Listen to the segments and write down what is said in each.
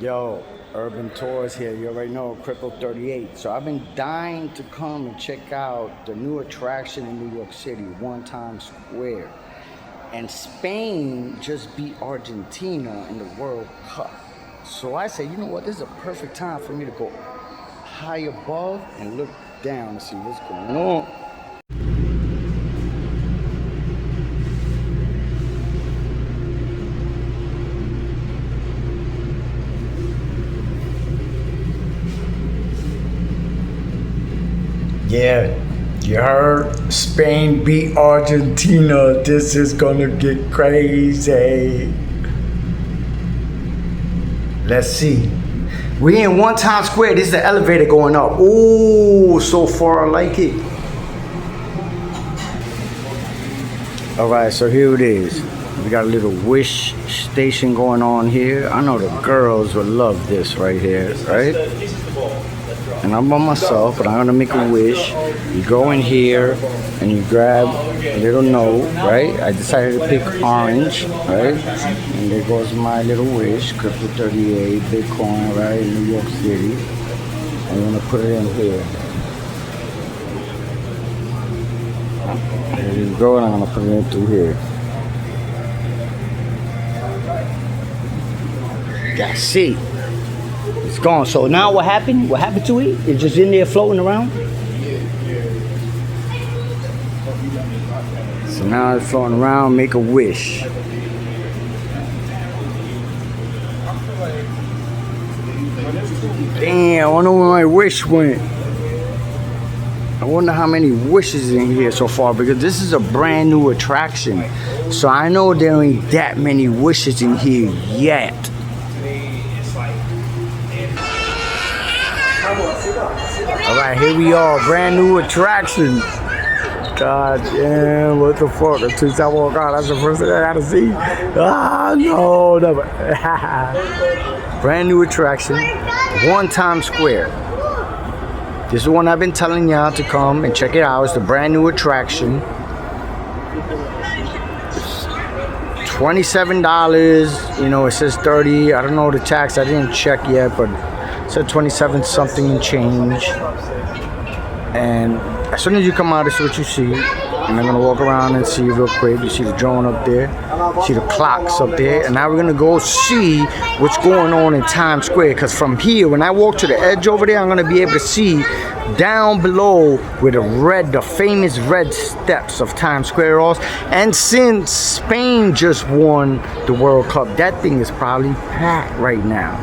Yo, Urban Tours here. You already know, Cripple 38. So I've been dying to come and check out the new attraction in New York City, One Times Square. And Spain just beat Argentina in the World Cup. So I said, you know what, this is a perfect time for me to go high above and look down and see what's going on. Yeah, you heard? Spain beat Argentina. This is gonna get crazy. Let's see. We in One Times Square. This is the elevator going up. Ooh, so far I like it. All right, so here it is. We got a little wish station going on here. I know the girls would love this right here, right? And I'm by myself, but I'm gonna make a wish. You go in here and you grab a little note, right? I decided to pick orange, right? And there goes my little wish, Crypto 38, Bitcoin, right, in New York City. I'm gonna put it in here. There you go, and I'm gonna put it in through here. That's it. It's gone. So now what happened? What happened to it? It's just in there floating around? So now it's floating around, make a wish. Damn, I wonder where my wish went. I wonder how many wishes in here so far, because this is a brand new attraction. So I know there ain't that many wishes in here yet. Alright, here we are, brand new attraction. God damn, what the fuck? A SkyWalk out, that's the first thing I gotta see. Ah, no, never. Brand new attraction, One Times Square. This is the one I've been telling y'all to come and check it out. It's the brand new attraction. $27, you know, it says 30. I don't know the tax, I didn't check yet, but it said 27 something and change. And as soon as you come out, this is what you see. And I'm gonna walk around and see real quick. You see the drone up there, see the clocks up there, and now we're gonna go see what's going on in Times Square. Cause from here, when I walk to the edge over there, I'm gonna be able to see down below where the famous red steps of Times Square are. And since Spain just won the World Cup, that thing is probably packed right now.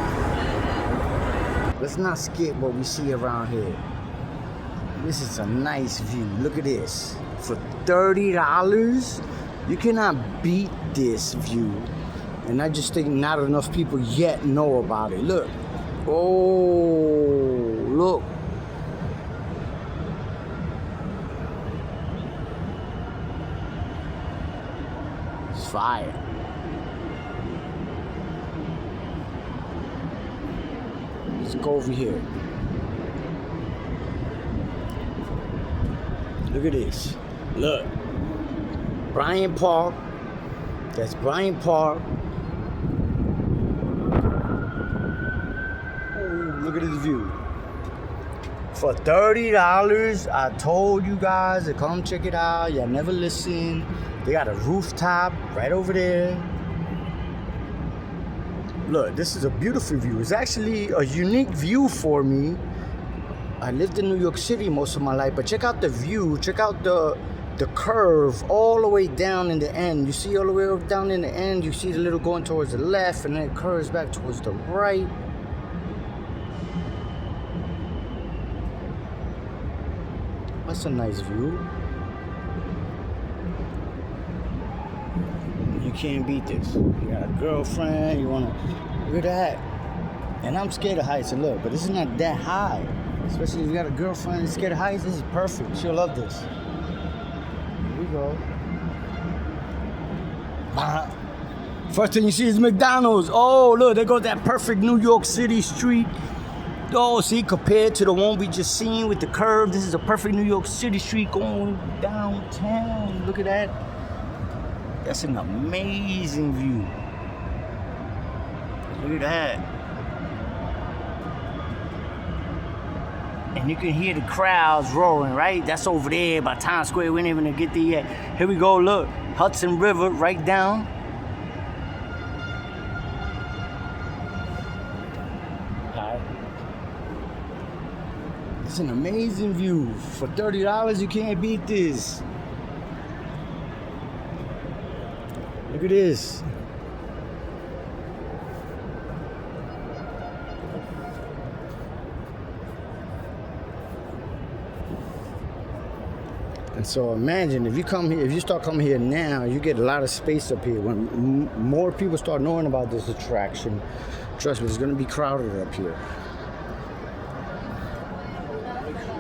Let's not skip what we see around here. This is a nice view. Look at this. For $30, you cannot beat this view. And I just think not enough people yet know about it. Look. Oh, look. It's fire. Let's go over here. Look at this. Look. Bryant Park. That's Bryant Park. Oh, look at this view. For $30, I told you guys to come check it out. Y'all never listen. They got a rooftop right over there. Look, this is a beautiful view. It's actually a unique view for me. I lived in New York City most of my life, but check out the view. Check out the curve all the way down in the end. You see all the way down in the end, you see the little going towards the left, and then it curves back towards the right. That's a nice view. You can't beat this. You got a girlfriend, you wanna, look at that. And I'm scared of heights, and look, but this is not that high. Especially if you got a girlfriend and scared of heights, this is perfect. She'll love this. Here we go. First thing you see is McDonald's. Oh, look, there goes that perfect New York City street. Oh, see, compared to the one we just seen with the curve, this is a perfect New York City street going downtown. Look at that. That's an amazing view. Look at that. And you can hear the crowds roaring, right? That's over there by Times Square. We ain't even gonna get there yet. Here we go, look. Hudson River right down. It's an amazing view. For $30, you can't beat this. Look at this. And so imagine if you come here, if you start coming here now, you get a lot of space up here. When more people start knowing about this attraction, trust me, it's gonna be crowded up here.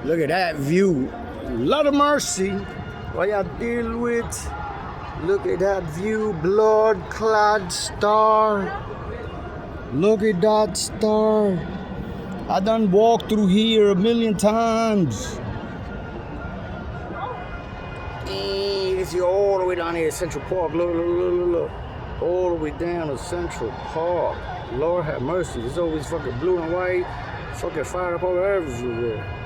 Look at that view. Lot of mercy. What y'all deal with? Look at that view. Blood-clad star. Look at that star. I done walked through here a million times. It's all the way down here at Central Park. Look, look, look, look, look. All the way down to Central Park. Lord have mercy. There's always fucking blue and white. Fucking fire up all everywhere.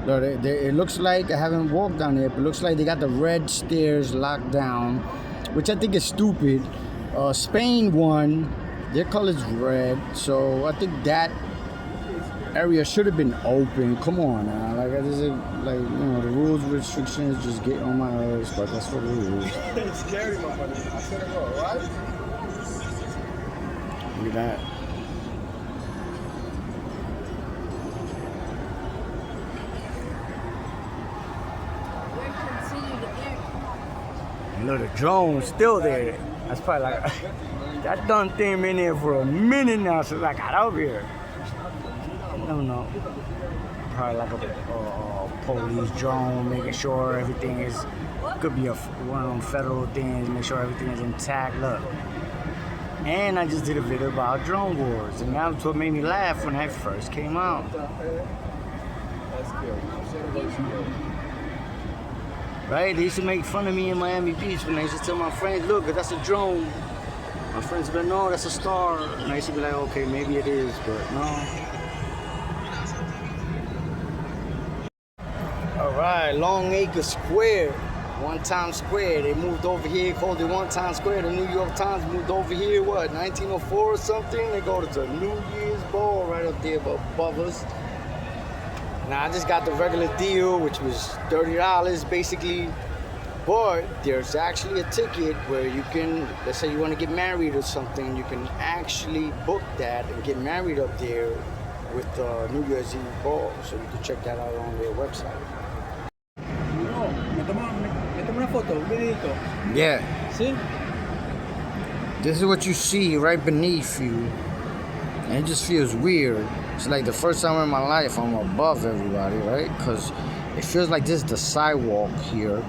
Look, it looks like, I haven't walked down there, but it looks like they got the red stairs locked down, which I think is stupid. Spain won. Their color's red, so I think that area should have been open. Come on now, like this is like, you know, the rules restrictions just get on my nerves, but that's what it is. It's scary, my buddy. I said it all, right? Look at that. And look, the drone's still there. That's probably like that done thing been there for a minute now since I got over here. I don't know. Probably like a police drone, making sure everything is, could be one of them federal things, make sure everything is intact. Look. And I just did a video about drone wars, and that's what made me laugh when I first came out. Right? They used to make fun of me in Miami Beach when I used to tell my friends, look, that's a drone. My friends would be like, no, that's a star. And I used to be like, okay, maybe it is, but no. Alright, Long Acre Square, One Times Square. They moved over here, called it One Times Square. The New York Times moved over here, what, 1904 or something? They go to the New Year's Ball right up there above us. Now I just got the regular deal, which was $30 basically. But there's actually a ticket where you can, let's say you want to get married or something, you can actually book that and get married up there with the New Year's Eve Ball. So you can check that out on their website. Yeah. See? This is what you see right beneath you. And it just feels weird. It's like the first time in my life I'm above everybody, right? Because it feels like this is the sidewalk here,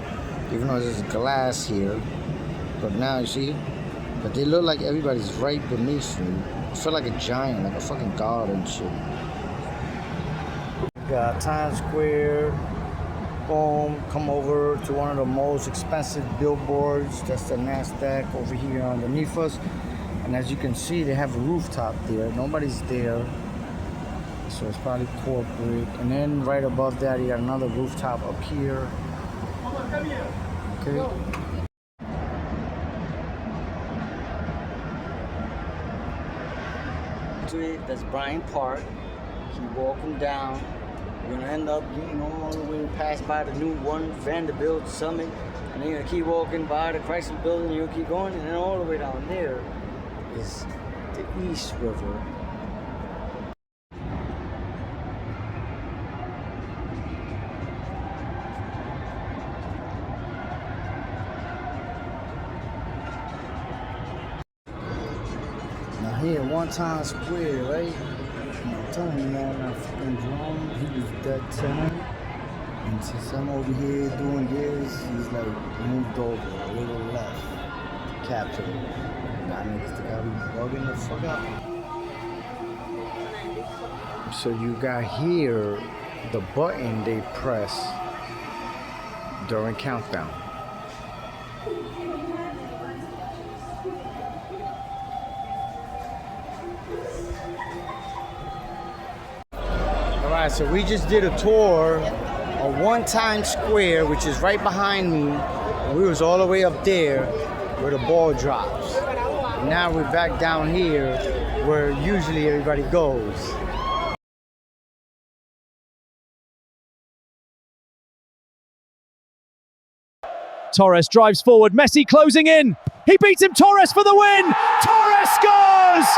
even though there's glass here. But now you see, but they look like everybody's right beneath me. I feel like a giant, like a fucking god and shit. We got Times Square. Boom, come over to one of the most expensive billboards. That's the NASDAQ over here underneath us. And as you can see, they have a rooftop there. Nobody's there. So it's probably corporate. And then right above that, you got another rooftop up here. Okay. That's Bryant Park. Keep walking down. You're gonna end up getting all the way past by the new One Vanderbilt Summit. And then you're gonna keep walking by the Chrysler Building, and you'll keep going, and then all the way down there is the East River. Now here, One Times Square, right? I'm telling you, man, that fucking drone, he was dead center. And since I'm over here doing this, he's like moved over a little left. Capture it. Nah, niggas think I be bugging the fuck out. So you got here the button they press during countdown. Alright, so we just did a tour of One Times Square, which is right behind me. And we was all the way up there where the ball drops. And now we're back down here where usually everybody goes. Torres drives forward, Messi closing in. He beats him, Torres for the win! Torres scores!